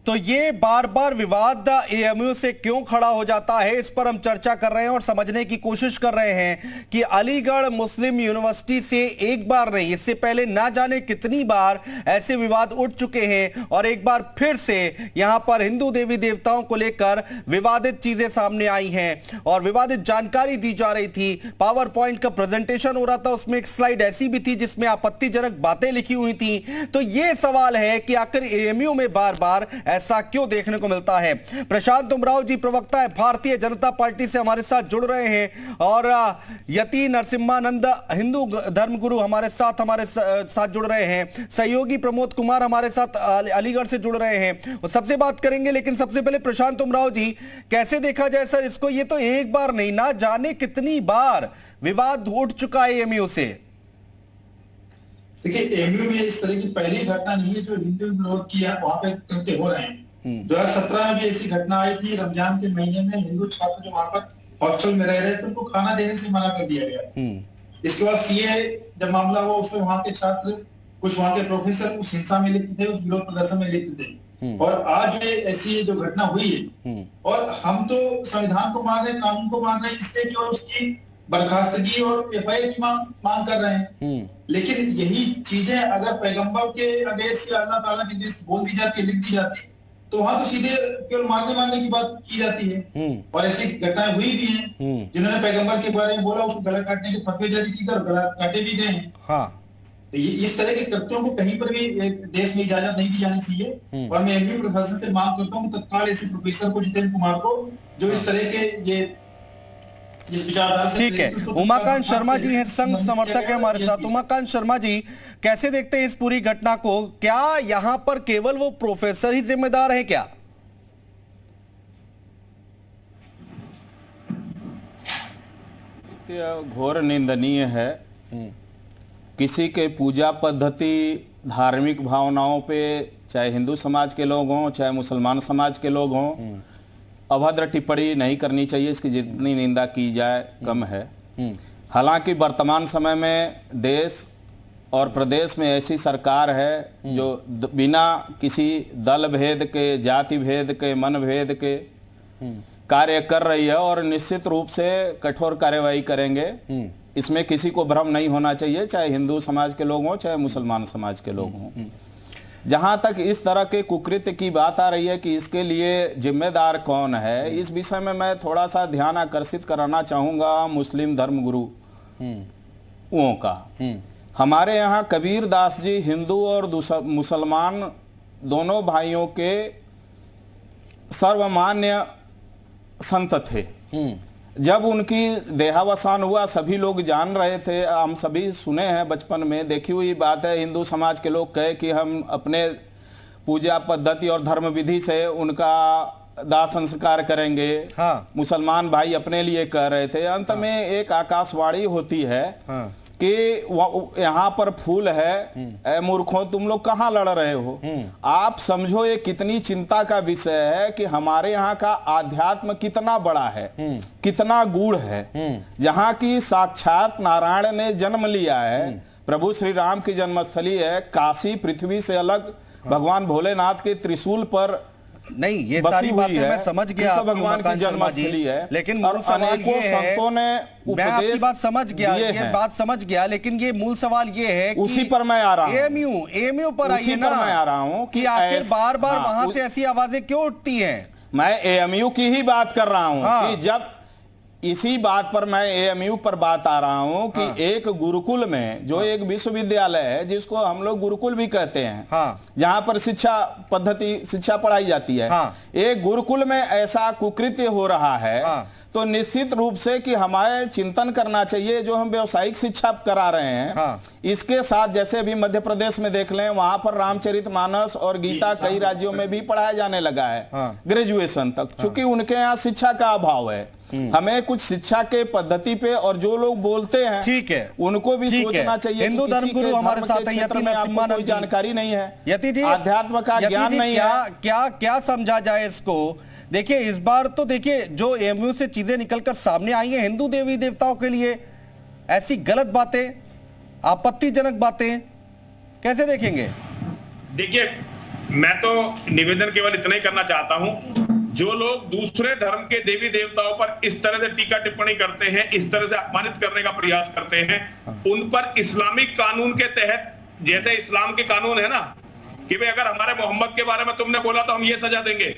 तो ये बार बार विवाद एएमयू से क्यों खड़ा हो जाता है, इस पर हम चर्चा कर रहे हैं और समझने की कोशिश कर रहे हैं कि अलीगढ़ मुस्लिम यूनिवर्सिटी से एक बार नहीं, इससे पहले ना जाने कितनी बार ऐसे विवाद उठ चुके हैं और एक बार फिर से यहां पर हिंदू देवी देवताओं को लेकर विवादित चीजें सामने आई हैं और विवादित जानकारी दी जा रही थी। पावर पॉइंट का प्रेजेंटेशन हो रहा था, उसमें एक स्लाइड ऐसी भी थी जिसमें आपत्तिजनक बातें लिखी हुई थी। तो यह सवाल है कि आखिर एएमयू में बार बार ऐसा क्यों देखने को मिलता है। प्रशांत उमराव जी प्रवक्ता है भारतीय जनता पार्टी से हमारे साथ जुड़ रहे हैं और यति नरसिम्हानंद हिंदू धर्मगुरु हमारे साथ जुड़ रहे हैं। सहयोगी प्रमोद कुमार हमारे साथ अलीगढ़ से जुड़ रहे हैं, वो सबसे बात करेंगे। लेकिन सबसे पहले प्रशांत उमराव जी, कैसे देखा जाए सर इसको? ये तो एक बार नहीं, ना जाने कितनी बार विवाद उठ चुका है एएमयू से। देखिए, एएमयू में इस तरह की पहली घटना नहीं है जो हिंदू विरोध की वहां पे कृत्य हो रहे हैं। 2017 में भी ऐसी घटना आई थी। रमजान के महीने में हिंदू छात्र जो वहां पर हॉस्टल में रह रहे थे उनको खाना देने से मना कर दिया गया। इसके बाद सीए जब मामला हुआ उसमें वहां के छात्र, कुछ वहां के प्रोफेसर उस हिंसा में लिप्त थे, उस विरोध प्रदर्शन में लिप्त थे। और आज ऐसी जो घटना हुई है, और हम तो संविधान को मान रहे हैं, कानून को मान रहे हैं, इसलिए कि उसकी बर्खास्तगी और एफआईआर की मांग कर रहे हैं। लेकिन यही चीजें अगर पैगंबर के अगेंस्ट या अल्लाह ताला के अगेंस्ट बोल दी जाती है, लिख दी जाती है, तो वहां तो सीधे केवल मारने की बात की जाती है। और ऐसी घटनाएं हुई भी हैं, जिन्होंने पैगंबर के बारे में बोला उसको गला काटने के फतवे जारी की कर गला काटे भी गए हैं। हाँ। तो इस तरह के कृत्यों को कहीं पर भी देश में इजाजत नहीं दी जानी चाहिए। और मैं एएमयू प्रशासन से मांग करता हूँ कि तत्काल ऐसे प्रोफेसर को, जितेंद्र कुमार को, जो इस तरह के ये ठीक है। उमाकांत शर्मा जी हैं, संघ समर्थक है हमारे साथ। उमाकांत शर्मा जी, कैसे देखते हैं इस पूरी घटना को? क्या यहां पर केवल वो प्रोफेसर ही जिम्मेदार है क्या? घोर निंदनीय है। किसी के पूजा पद्धति, धार्मिक भावनाओं पे, चाहे हिंदू समाज के लोग हों चाहे मुसलमान समाज के लोग हों, अभद्र टिप्पणी नहीं करनी चाहिए। इसकी जितनी निंदा की जाए कम है। हालांकि वर्तमान समय में देश और प्रदेश में ऐसी सरकार है जो बिना किसी दल भेद के, जाति भेद के, मन भेद के कार्य कर रही है और निश्चित रूप से कठोर कार्यवाही करेंगे। इसमें किसी को भ्रम नहीं होना चाहिए, चाहे हिंदू समाज के लोग हों चाहे मुसलमान समाज के लोग हों। जहां तक इस तरह के कुकृत्य की बात आ रही है कि इसके लिए जिम्मेदार कौन है, इस विषय में मैं थोड़ा सा ध्यान आकर्षित कराना चाहूंगा मुस्लिम धर्मगुरुओं का। हमारे यहाँ कबीर दास जी हिंदू और मुसलमान दोनों भाइयों के सर्वमान्य संत थे। जब उनकी देहावसान हुआ सभी लोग जान रहे थे, हम सभी सुने हैं, बचपन में देखी हुई बात है। हिंदू समाज के लोग कहे कि हम अपने पूजा पद्धति और धर्म विधि से उनका दाह संस्कार करेंगे। हाँ। मुसलमान भाई अपने लिए कह रहे थे। अंत में एक आकाशवाणी होती है कि यहाँ पर फूल है, ऐ मूर्खों तुम लोग कहाँ लड़ रहे हो। आप समझो ये कितनी चिंता का विषय है कि हमारे यहाँ का आध्यात्म कितना बड़ा है, कितना गूढ़ है। जहाँ की साक्षात नारायण ने जन्म लिया है, प्रभु श्री राम की जन्मस्थली है। काशी पृथ्वी से अलग भगवान भोलेनाथ के त्रिशूल पर नहीं, ये सारी बातें मैं समझ गया, भगवान की जन्मस्थली है। लेकिन मूल सवाल ये है, संतों ने मैं आपकी बात समझ गया, ये बात समझ गया, लेकिन ये मूल सवाल ये है कि उसी पर मैं आ रहा हूं, एएमयू पर आइए ना, मैं आ रहा हूं कि आखिर बार बार वहां से ऐसी आवाजें क्यों उठती हैं। मैं एएमयू की ही बात कर रहा हूं कि जब इसी बात पर मैं एएमयू पर बात आ रहा हूं कि एक गुरुकुल में, जो एक विश्वविद्यालय है जिसको हम लोग गुरुकुल भी कहते हैं, जहां पर शिक्षा पढ़ाई जाती है, एक गुरुकुल में ऐसा कुकृत्य हो रहा है, तो निश्चित रूप से कि हमारे चिंतन करना चाहिए। जो हम व्यावसायिक शिक्षा करा रहे हैं, इसके साथ जैसे अभी मध्य प्रदेश में देख लें, वहां पर रामचरितमानस और गीता कई राज्यों में भी पढ़ाया जाने लगा है, ग्रेजुएशन तक। चूंकि उनके यहाँ शिक्षा का अभाव है, हमें कुछ शिक्षा के पद्धति पे, और जो लोग बोलते हैं ठीक है उनको भी सोचना चाहिए। हिंदू धर्मगुरु हमारे साथ हैं, यति नरसिम्हानंद, कोई जानकारी नहीं है, यति जी अध्यात्म का ज्ञान नहीं है। क्या समझा जाए इसको? देखिए, इस बार तो देखिए जो एएमयू से चीजें निकलकर सामने आई हैं, हिंदू देवी देवताओं के लिए ऐसी गलत बातें, आपत्तिजनक बातें, कैसे देखेंगे? देखिए, मैं तो निवेदन केवल इतना ही करना चाहता हूं, जो लोग दूसरे धर्म के देवी देवताओं पर इस तरह से टीका टिप्पणी करते हैं, इस तरह से अपमानित करने का प्रयास करते हैं, उन पर इस्लामिक कानून के तहत, जैसे इस्लाम के कानून है ना कि भाई अगर हमारे मोहम्मद के बारे में तुमने बोला तो हम ये सजा देंगे,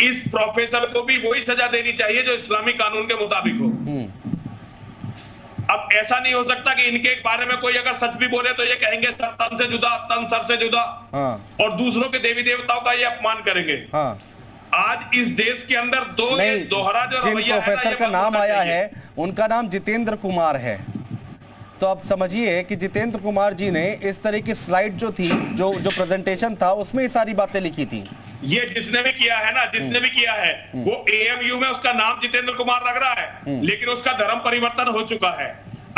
इस प्रोफेसर को भी वही सजा देनी चाहिए जो इस्लामिक कानून के मुताबिक हो। अब ऐसा नहीं हो सकता कि इनके बारे में कोई अगर सच भी बोले तो ये कहेंगे सर तन से जुदा, तन सर से जुदा, और दूसरों के देवी देवताओं का ये अपमान करेंगे। आज इस देश के अंदर दोहरा जो रवैया प्रोफेसर का नाम आया है, उनका नाम जितेंद्र कुमार है। तो अब समझिए कि जितेंद्र कुमार जी ने इस तरह की स्लाइड जो थी, जो प्रेजेंटेशन था, उसमें ये सारी बातें लिखी थी। ये जिसने भी किया है ना, जिसने भी किया है, वो AMU में उसका नाम जितेंद्र कुमार लग रहा है, लेकिन उसका धर्म परिवर्तन हो चुका है।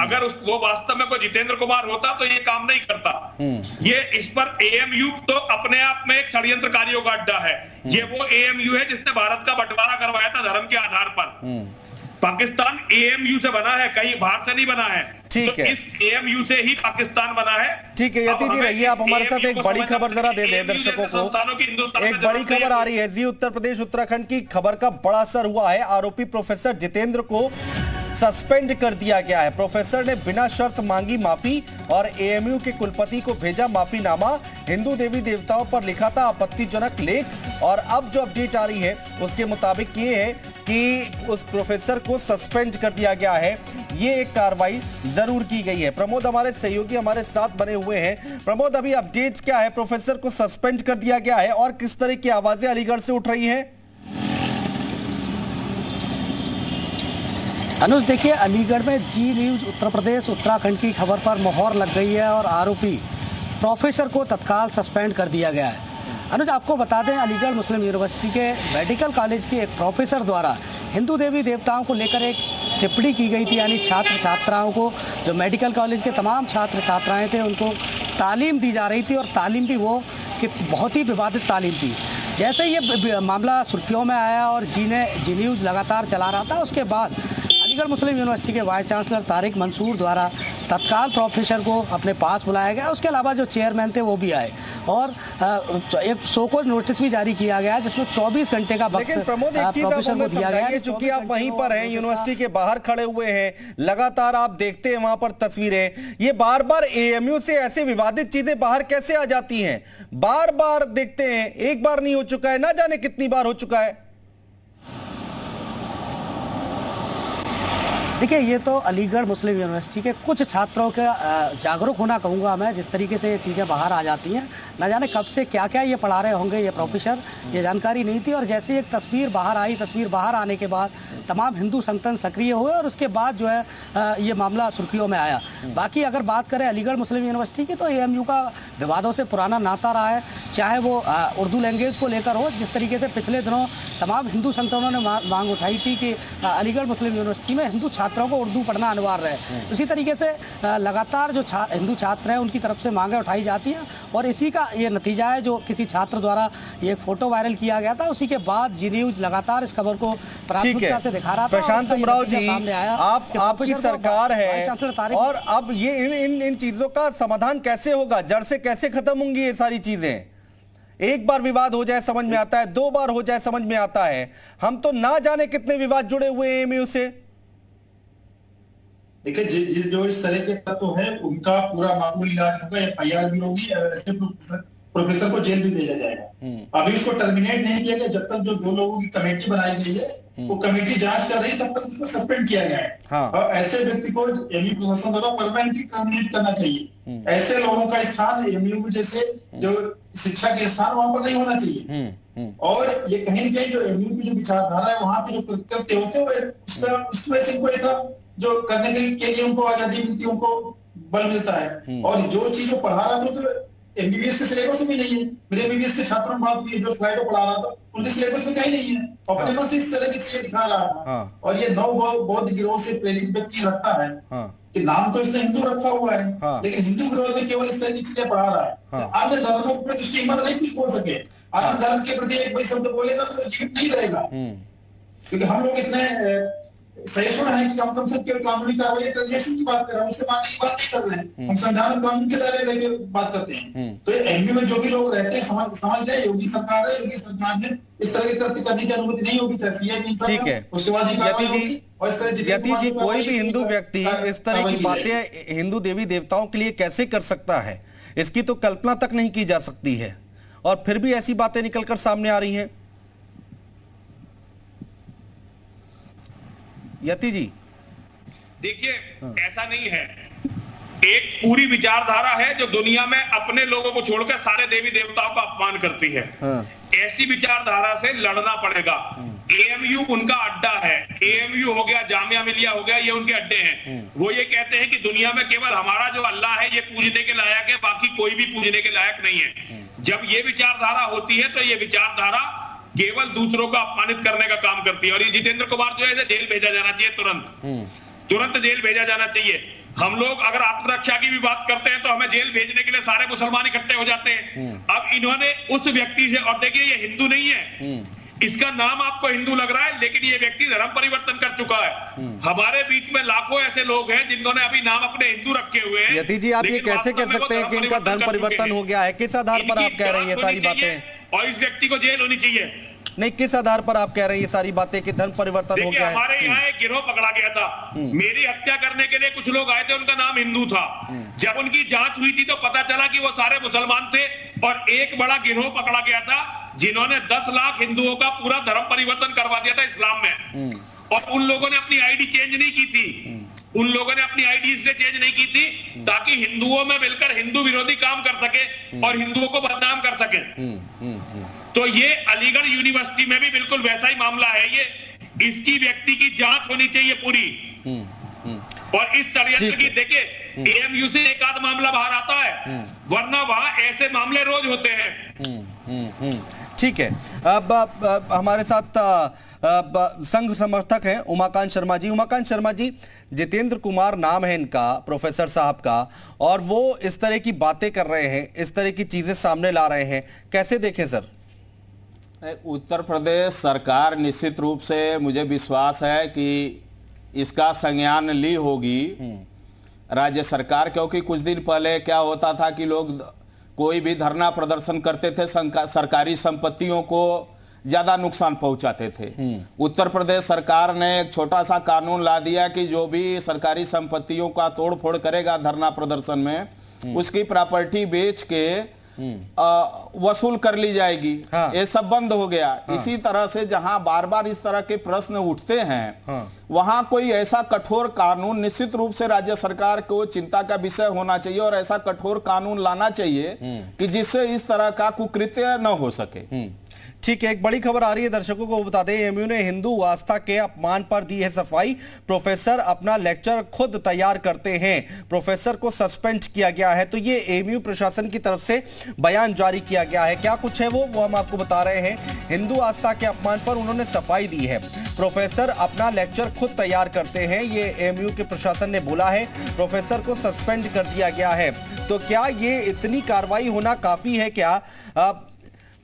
अगर वो वास्तव में कोई जितेंद्र कुमार होता तो ये काम नहीं करता। ये इस पर AMU तो अपने आप में एक षड्यंत्रकारियों का अड्डा है। ये वो AMU है जिसने भारत का बंटवारा करवाया था धर्म के आधार पर। पाकिस्तान AMU से बना है, कहीं बाहर से नहीं बना है। ठीक तो है, इस AMU से ही पाकिस्तान बना है। ठीक है यति जी, रहिए आप हमारे साथ। एक बड़ी खबर जरा दे दें दर्शकों को। एक बड़ी खबर आ रही है जी, उत्तर प्रदेश उत्तराखंड की खबर का बड़ा असर हुआ है। आरोपी प्रोफेसर जितेंद्र को सस्पेंड कर दिया गया है। प्रोफेसर ने बिना शर्त मांगी माफी और AMU के कुलपति को भेजा माफीनामा। हिंदू देवी देवताओं पर लिखा था आपत्तिजनक लेख, और अब जो अपडेट आ रही है उसके मुताबिक ये है कि उस प्रोफेसर को सस्पेंड कर दिया गया है। ये एक कार्रवाई जरूर की गई है। प्रमोद हमारे सहयोगी हमारे साथ बने हुए हैं। प्रमोद, अभी अपडेट क्या है? प्रोफेसर को सस्पेंड कर दिया गया है और किस तरह की आवाजें अलीगढ़ से उठ रही हैं? अनुज, देखिए, अलीगढ़ में जी न्यूज़ उत्तर प्रदेश उत्तराखंड की खबर पर मोहर लग गई है और आरोपी प्रोफेसर को तत्काल सस्पेंड कर दिया गया है। अनुज, आपको बता दें, अलीगढ़ मुस्लिम यूनिवर्सिटी के मेडिकल कॉलेज के एक प्रोफेसर द्वारा हिंदू देवी देवताओं को लेकर एक टिप्पणी की गई थी। यानी छात्र छात्राओं को, जो मेडिकल कॉलेज के तमाम छात्र छात्राएं थे, उनको तालीम दी जा रही थी, और तालीम भी वो कि बहुत ही विवादित तालीम थी। जैसे ये मामला सुर्खियों में आया और जी न्यूज़ लगातार चला रहा था, उसके बाद अलीगढ़ मुस्लिम यूनिवर्सिटी के वाइस चांसलर तारिक मंसूर द्वारा तत्काल प्रोफेसर को अपने पास बुलाया गया। उसके अलावा जो चेयरमैन थे वो भी आए और एक शोकॉज नोटिस भी जारी किया गया जिसमें 24 घंटे का वक्त लेकिन प्रमोद, एक चीज आप हमें समझाइए, चूंकि आप वहीं पर हैं, यूनिवर्सिटी के बाहर खड़े हुए हैं, लगातार आप देखते हैं वहां पर तस्वीरें, ये बार बार AMU से ऐसे विवादित चीजें बाहर कैसे आ जाती हैं? बार बार देखते हैं, एक बार नहीं हो चुका है, ना जाने कितनी बार हो चुका है। देखिए, ये तो अलीगढ़ मुस्लिम यूनिवर्सिटी के कुछ छात्रों का जागरूक होना कहूँगा मैं, जिस तरीके से ये चीज़ें बाहर आ जाती हैं। न जाने कब से क्या क्या ये पढ़ा रहे होंगे ये प्रोफेसर, ये जानकारी नहीं थी। और जैसे एक तस्वीर बाहर आई, तस्वीर बाहर आने के बाद तमाम हिंदू संगठन सक्रिय हुए और उसके बाद जो है ये मामला सुर्खियों में आया। बाकी अगर बात करें अलीगढ़ मुस्लिम यूनिवर्सिटी की, तो AMU का विवादों से पुराना नाता रहा है, चाहे वो उर्दू लैंग्वेज को लेकर हो। जिस तरीके से पिछले दिनों तमाम हिंदू संगठनों ने मांग उठाई थी कि अलीगढ़ मुस्लिम यूनिवर्सिटी में हिंदू छात्रों को उर्दू पढ़ना अनिवार्य है, उसी तरीके से लगातार जो हिंदू छात्र हैं उनकी तरफ से मांगें उठाई जाती हैं और इसी का ये नतीजा है जो किसी छात्र द्वारा ये एक फोटो वायरल किया गया था। उसी के बाद जी न्यूज़ लगातार इस खबर को प्राथमिकता से दिखा रहा था। प्रशांत उमराव जी, आपकी सरकार है और अब ये इन चीजों का समाधान कैसे होगा? जड़ से कैसे खत्म होंगी ये सारी चीजें? एक बार विवाद हो जाए समझ में आता है, 2 बार हो जाए समझ में आता है, हम तो ना जाने कितने विवाद जुड़े हुए हैं AMU से। देखिए, जो इस तरह के तत्व हैं उनका पूरा मामूली इलाज होगा, FIR भी होगी, ऐसे प्रोफेसर को जेल भी भेजा जाएगा। अभी उसको टर्मिनेट नहीं किया गया जब तक जो 2 लोगों की कमेटी बनाई गई है वो कमेटी जांच कर रही है, तब तक उसको सस्पेंड किया गया है। हाँ। और ऐसे व्यक्ति को AMU प्रशासन द्वारा परमानेंटली टर्मिनेट करना चाहिए। ऐसे लोगों का स्थान AMU जैसे जो शिक्षा के स्थान वहां पर नहीं होना चाहिए। और ये कहीं ना कहीं जो AMU की जो विचारधारा है वहां पे जो कृत्य होते हैं उसकी वजह से इनको ऐसा जो करने के लिए उनको आजादी मिलती है, उनको बल मिलता है। और जो चीज वो पढ़ा रहा था तो MBBS के सिलेबस में नहीं है। मेरे MBBS के छात्रों में बात हुई, जो स्लाइडो पढ़ा रहा था उनके सिलेबस में कहीं नहीं है। अपने मन से इस तरह की चीजें दिखा रहा था। और ये नौ बौद्ध गिरोह से प्रेरित व्यक्ति लगता है कि नाम तो इसने हिंदू रखा हुआ है, लेकिन हिंदू विरोध में केवल इस तरह की चीजें पढ़ा रहा है। अन्य धर्मों के प्रति उसकी हिम्मत नहीं कुछ बोल सके। अन्य धर्म के प्रति एक भाई शब्द बोलेगा तो वो जीवित नहीं रहेगा, क्योंकि हम लोग इतने सहिष्णु है कि हम कम से केवल कानूनी कार्रवाई ट्रांजेक्शन की बात कर रहे हैं, उससे मानने की बात नहीं कर रहे हैं। हम संविधान कानून के दायरे में रहकर बात करते हैं। तो एमयू में जो भी लोग रहते हैं समझ जाए योगी सरकार है, योगी सरकार में इस तरह के कृत्य करने की अनुमति नहीं होगी। ठीक है उसके बाद यति जी, कोई भी हिंदू व्यक्ति इस तरह की बातें हिंदू देवी देवताओं के लिए कैसे कर सकता है, इसकी तो कल्पना तक नहीं की जा सकती है, और फिर भी ऐसी बातें निकलकर सामने आ रही हैं। यति जी देखिए, ऐसा नहीं है। एक पूरी विचारधारा है जो दुनिया में अपने लोगों को छोड़कर सारे देवी देवताओं का अपमान करती है। ऐसी विचारधारा से लड़ना पड़ेगा। एएमयू उनका अड्डा है। एएमयू हो गया, जामिया मिलिया हो गया, ये उनके अड्डे हैं। वो ये कहते हैं कि दुनिया में केवल हमारा जो अल्लाह है ये पूजने के लायक है, बाकी कोई भी पूजने के लायक नहीं है। जब ये विचारधारा होती है तो ये विचारधारा केवल दूसरों को अपमानित करने का काम करती है। और ये जितेंद्र कुमार जो है इसे जेल भेजा जाना चाहिए, तुरंत जेल भेजा जाना चाहिए। हम लोग अगर आत्मरक्षा की भी बात करते हैं तो हमें जेल भेजने के लिए सारे मुसलमान इकट्ठे हो जाते हैं। अब इन्होंने उस व्यक्ति से, और देखिए ये हिंदू नहीं है, इसका नाम आपको हिंदू लग रहा है, लेकिन ये व्यक्ति धर्म परिवर्तन कर चुका है। हमारे बीच में लाखों ऐसे लोग हैं जिन्होंने अभी नाम अपने हिंदू रखे हुए हैं। यति जी, आप ये कैसे कह सकते हैं कि इनका धर्म परिवर्तन हो गया है? किस आधार पर आप कह रहे हैं ये सारी बातें? और इस व्यक्ति को जेल होनी चाहिए। नहीं, किस आधार पर आप कह रहे हैं ये सारी बातें कि धर्म परिवर्तन हो गया है? हमारे यहाँ एक गिरोह पकड़ा गया था, मेरी हत्या करने के लिए कुछ लोग आए थे, उनका नाम हिंदू था। जब उनकी जांच हुई थी तो पता चला कि वो सारे मुसलमान थे, और एक बड़ा गिरोह पकड़ा गया था जिन्होंने 10 लाख हिंदुओं का पूरा धर्म परिवर्तन करवा दिया था इस्लाम में। और उन लोगों ने अपनी आईडी चेंज नहीं की थी। उन लोगों ने अपनी आईडी इसलिए चेंज नहीं की थी ताकि हिंदुओं में मिलकर हिंदू विरोधी काम कर सके और हिंदुओं को बदनाम कर सके। तो ये अलीगढ़ यूनिवर्सिटी में भी बिल्कुल वैसा ही मामला है। ये इसकी व्यक्ति की जांच होनी चाहिए पूरी। और इस षड्यंत्र की, देखिए एएमयू से एक आध मामला बाहर आता है, वरना वहां ऐसे मामले रोज होते हैं। ठीक है, अब हमारे साथ संघ समर्थक हैं उमाकांत शर्मा जी। उमाकांत शर्मा जी, जितेंद्र कुमार नाम है इनका, प्रोफेसर साहब का, और वो इस तरह की बातें कर रहे हैं, इस तरह की चीजें सामने ला रहे हैं, कैसे देखें सर? उत्तर प्रदेश सरकार निश्चित रूप से, मुझे विश्वास है कि इसका संज्ञान ली होगी राज्य सरकार, क्योंकि कुछ दिन पहले क्या होता था कि लोग कोई भी धरना प्रदर्शन करते थे, सरकारी संपत्तियों को ज्यादा नुकसान पहुंचाते थे। उत्तर प्रदेश सरकार ने एक छोटा सा कानून ला दिया कि जो भी सरकारी संपत्तियों का तोड़फोड़ करेगा धरना प्रदर्शन में, उसकी प्रॉपर्टी बेच के वसूल कर ली जाएगी। हाँ। ये सब बंद हो गया। हाँ। इसी तरह से जहां बार बार इस तरह के प्रश्न उठते हैं, हाँ, वहां कोई ऐसा कठोर कानून निश्चित रूप से राज्य सरकार को चिंता का विषय होना चाहिए, और ऐसा कठोर कानून लाना चाहिए कि जिससे इस तरह का कुकृत्य न हो सके। ठीक है, एक बड़ी खबर आ रही है, दर्शकों को बता दें, एएमयू ने हिंदू आस्था के अपमान पर दी है सफाई। प्रोफेसर अपना लेक्चर खुद तैयार करते हैं, प्रोफेसर को सस्पेंड किया गया है। तो ये एएमयू प्रशासन की तरफ से बयान जारी किया गया है। क्या कुछ है वो हम आपको बता रहे हैं। हिंदू आस्था के अपमान पर उन्होंने सफाई दी है। प्रोफेसर अपना लेक्चर खुद तैयार करते हैं, ये एएमयू के प्रशासन ने बोला है। प्रोफेसर को सस्पेंड कर दिया गया है। तो क्या ये इतनी कार्रवाई होना काफी है क्या?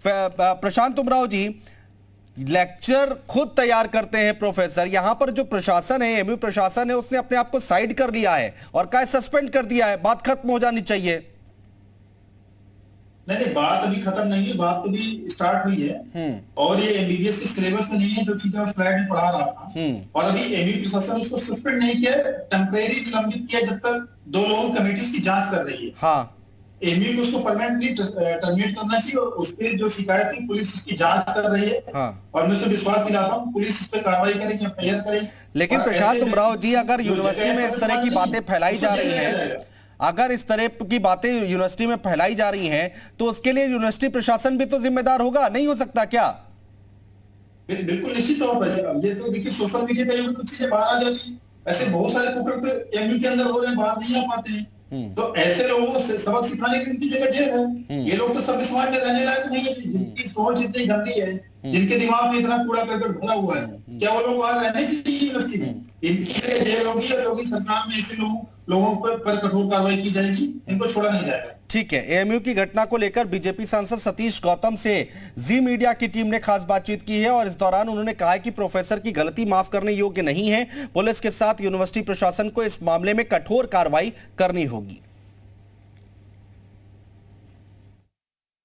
प्रशांत उमराव जी, लेक्चर खुद तैयार करते हैं प्रोफेसर, यहां पर जो प्रशासन है, एएमयू प्रशासन है, उसने अपने आप को साइड कर लिया है और क्या सस्पेंड कर दिया है। बात खत्म हो जानी चाहिए। नहीं, बात अभी खत्म नहीं है, बात तो भी स्टार्ट हुई है। और ये एमबीबीएस के सिलेबस में नहीं है, जो चीजें स्लाइड में पढ़ा रहा था। और अभी एमयू प्रशासन उसको सस्पेंड नहीं किया, टेम्परेरी निलंबित किया जब तक 2 लोगों की कमेटी उसकी जांच कर रही है। हाँ, एमयू को उसको परमानेंटली टर्मिनेट करना चाहिए, और उस पर जो शिकायत थी पुलिस इसकी जांच कर रही है। हाँ। और मैं उसे विश्वास दिलाता हूँ पुलिस इस पर कार्रवाई करेगी, एफआईआर करेगी। लेकिन प्रशांत उमराव जी, अगर यूनिवर्सिटी में इस तरह की बातें फैलाई जा रही हैं, अगर इस तरह की बातें यूनिवर्सिटी में फैलाई जा रही हैं, तो उसके लिए यूनिवर्सिटी प्रशासन भी तो जिम्मेदार होगा, नहीं हो सकता क्या? बिल्कुल निश्चित तौर पर। ये तो देखिए सोशल मीडिया पे कुछ चीजें बाहर आ जाती, ऐसे बहुत सारे कुकृत्य एमयू के अंदर हो रहे हैं, बाहर नहीं आ पाते हैं। तो ऐसे लोगों को सबक सिखाने की उनकी जगह जेल है। ये लोग तो सभ्य समाज में रहने लायक नहीं है, जिनकी सोच इतनी गंदी है, जिनके दिमाग में इतना कूड़ा करकट भरा हुआ है, क्या वो लोग वहां रहने चाहिए यूनिवर्सिटी में? इनकी जगह जेल होगी, और योगी सरकार में ऐसे लोगों पर कठोर कार्रवाई की जाएगी, इनको छोड़ा नहीं जाएगा। ठीक है, एएमयू की घटना को लेकर बीजेपी सांसद सतीश गौतम से जी मीडिया की टीम ने खास बातचीत की है और इस दौरान उन्होंने कहा कि प्रोफेसर की गलती माफ करने योग्य नहीं है। पुलिस के साथ यूनिवर्सिटी प्रशासन को इस मामले में कठोर कार्रवाई करनी होगी।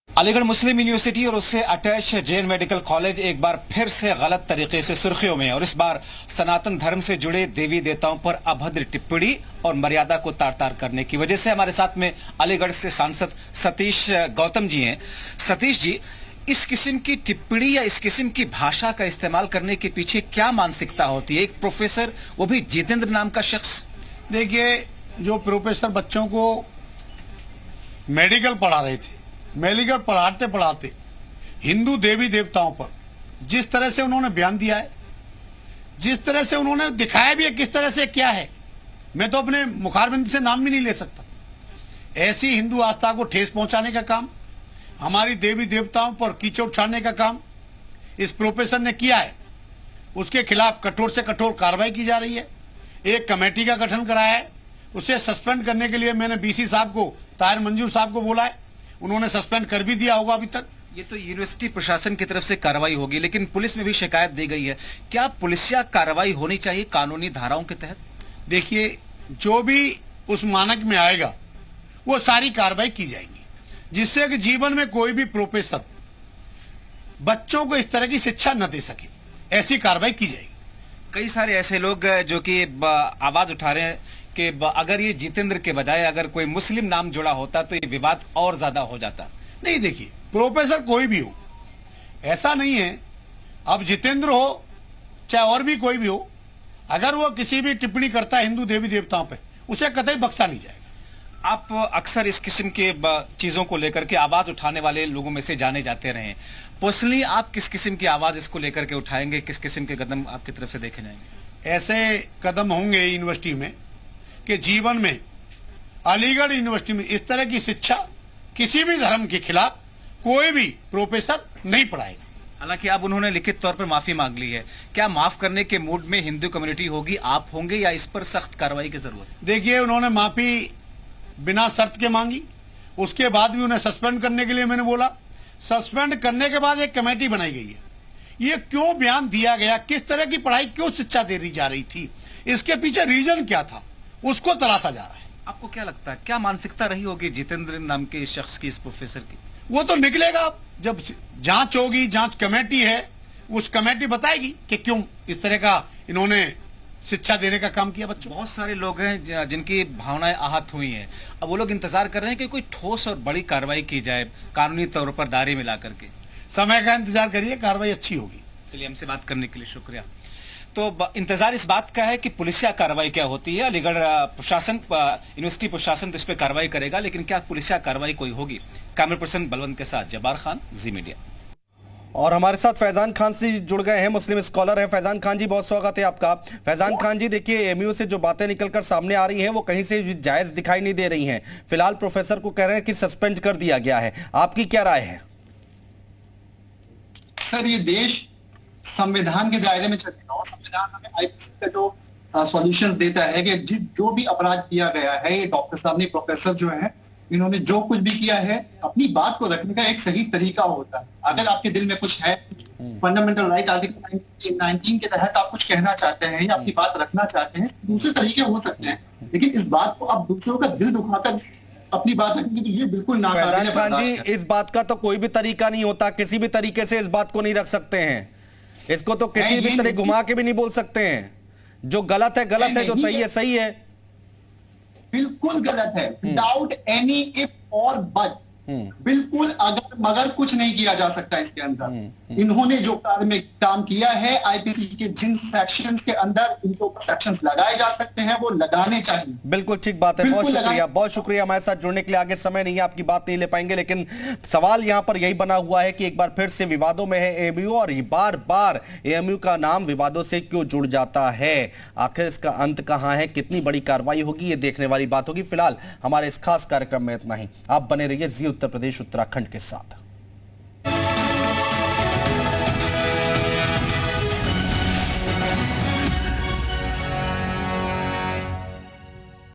अलीगढ़ मुस्लिम यूनिवर्सिटी और उससे अटैच जैन मेडिकल कॉलेज एक बार फिर से गलत तरीके से सुर्खियों में है और इस बार सनातन धर्म से जुड़े देवी देवताओं पर अभद्र टिप्पणी और मर्यादा को तार-तार करने की वजह से हमारे साथ में अलीगढ़ से सांसद सतीश गौतम जी हैं। सतीश जी, इस किस्म की टिप्पणी या इस किस्म की भाषा का इस्तेमाल करने के पीछे क्या मानसिकता होती है? एक प्रोफेसर, वो भी जितेंद्र नाम का शख्स। देखिए, जो प्रोफेसर बच्चों को मेडिकल पढ़ा रहे थे, मेडिकल पढ़ाते पढ़ाते हिंदू देवी देवताओं पर जिस तरह से उन्होंने बयान दिया है, जिस तरह से उन्होंने दिखाया भी है किस तरह से क्या है, मैं तो अपने मुखारबिंद से नाम भी नहीं ले सकता। ऐसी हिंदू आस्था को ठेस पहुंचाने का काम, हमारी देवी देवताओं पर कीचड़ उठाने का काम इस प्रोफेसर ने किया है। उसके खिलाफ कठोर से कठोर कार्रवाई की जा रही है। एक कमेटी का गठन कराया है, उसे सस्पेंड करने के लिए मैंने बीसी साहब को, ताहिर मंजूर साहब को बोला है, उन्होंने सस्पेंड कर भी दिया होगा अभी तक। ये तो यूनिवर्सिटी प्रशासन की तरफ से कार्रवाई होगी, लेकिन पुलिस में भी शिकायत दी गई है। क्या पुलिसिया कार्रवाई होनी चाहिए कानूनी धाराओं के तहत? देखिए, जो भी उस मानक में आएगा वो सारी कार्रवाई की जाएगी, जिससे कि जीवन में कोई भी प्रोफेसर बच्चों को इस तरह की शिक्षा न दे सके, ऐसी कार्रवाई की जाएगी। कई सारे ऐसे लोग जो कि आवाज उठा रहे हैं कि अगर ये जितेंद्र के बजाय अगर कोई मुस्लिम नाम जुड़ा होता तो ये विवाद और ज्यादा हो जाता। नहीं, देखिए, प्रोफेसर कोई भी हो, ऐसा नहीं है, अब जितेंद्र हो चाहे और भी कोई भी हो, अगर वो किसी भी टिप्पणी करता है हिंदू देवी देवताओं पे, उसे कतई बख्शा नहीं जाएगा। आप अक्सर इस किस्म के चीजों को लेकर के आवाज उठाने वाले लोगों में से जाने जाते रहे। पर्सनली आप किस किस्म की आवाज इसको लेकर के उठाएंगे? किस किस्म के कदम आपकी तरफ से देखे जाएंगे? ऐसे कदम होंगे यूनिवर्सिटी में कि जीवन में अलीगढ़ यूनिवर्सिटी में इस तरह की शिक्षा किसी भी धर्म के खिलाफ कोई भी प्रोफेसर नहीं पढ़ाएगा। हालांकि अब उन्होंने लिखित तौर पर माफी मांग ली है। क्या माफ करने के मूड में हिंदू कम्युनिटी होगी, आप होंगे, या इस पर सख्त कार्रवाई की जरूरत है? देखिए, उन्होंने माफी बिना शर्त के मांगी, उसके बाद भी उन्हें सस्पेंड करने के लिए मैंने बोला। सस्पेंड करने के बाद एक कमेटी बनाई गई है। ये क्यों बयान दिया गया, किस तरह की पढ़ाई, क्यों शिक्षा दे जा रही थी, इसके पीछे रीजन क्या था, उसको तलाशा जा रहा है। आपको क्या लगता है, क्या मानसिकता रही होगी जितेंद्र नाम के इस शख्स की, इस प्रोफेसर की? वो तो निकलेगा जब जांच होगी, जांच कमेटी है, उस कमेटी बताएगी कि क्यों इस तरह का इन्होंने शिक्षा देने का काम किया बच्चों। बहुत सारे लोग हैं जिनकी भावनाएं आहत हुई हैं। अब वो लोग इंतजार कर रहे हैं कि कोई ठोस और बड़ी कार्रवाई की जाए, कानूनी तौर पर दायरे में ला करके। समय का इंतजार करिए, कार्रवाई अच्छी होगी। चलिए, हमसे बात करने के लिए शुक्रिया। तो इंतजार इस बात का है कि पुलिसिया कार्रवाई क्या होती है। अलीगढ़ प्रशासन, यूनिवर्सिटी प्रशासन तो इस पर कार्रवाई करेगा, लेकिन क्या पुलिसिया कार्रवाई कोई होगी? कैमरा पर्सन बलवंत के साथ जब्बार खान, जी मीडिया। और हमारे साथ फैजान खान से जुड़ गए हैं, मुस्लिम स्कॉलर हैं। फैजान खान जी, बहुत स्वागत है आपका। फैजान खान जी, देखिए, एएमयू से जो बातें निकलकर सामने आ रही हैं वो कहीं से जायज दिखाई नहीं दे रही हैं। फिलहाल प्रोफेसर को कह रहे हैं कि सस्पेंड कर दिया गया है, आपकी क्या राय है? सर, ये देश संविधान के दायरे में चलेगा और संविधान हमें आईपीसी का जो सॉल्यूशंस देता है कि जो भी अपराध किया गया है, ये डॉक्टर साहब ने, प्रोफेसर जो है, इन्होंने जो कुछ भी किया है, अपनी बात को रखने का एक सही तरीका होता है। अगर आपके दिल में कुछ है, फंडामेंटल राइट आर्टिकल 19 के तहत आप कुछ कहना चाहते हैं या अपनी बात रखना चाहते हैं, दूसरे तरीके हो सकते हैं, लेकिन इस बात को आप दूसरों का दिल दुखाकर अपनी बात रखेंगे तो ये बिल्कुल नाकाबिले बर्दाश्त है। इस बात का तो कोई भी तरीका नहीं होता, किसी भी तरीके से इस बात को नहीं रख सकते हैं। इसको तो किसी भी तरह घुमा के भी नहीं बोल सकते हैं। जो गलत है गलत है, जो सही है सही है। बिल्कुल गलत है, विदाउट एनी इफ और बट। बिल्कुल अगर मगर कुछ नहीं किया जा सकता इसके अंदर। इन्होंने जो काम किया है, आईपीसी के जिन सेक्शंस के अंदर इनके ऊपर सेक्शंस लगाए जा सकते हैं वो लगाने चाहिए। बिल्कुल ठीक बात है, बहुत शुक्रिया हमारे साथ जुड़ने के लिए। आगे समय नहीं है, आपकी बात नहीं ले पाएंगे, लेकिन सवाल यहां पर यही बना हुआ है कि एक बार फिर से विवादों में है एएमयू, और बार बार एएमयू का नाम विवादों से क्यों जुड़ जाता है। आखिर इसका अंत कहां है, कितनी बड़ी कार्रवाई होगी, ये देखने वाली बात होगी। फिलहाल हमारे इस खास कार्यक्रम में इतना ही। आप बने रहिए जी उत्तर प्रदेश उत्तराखंड के साथ।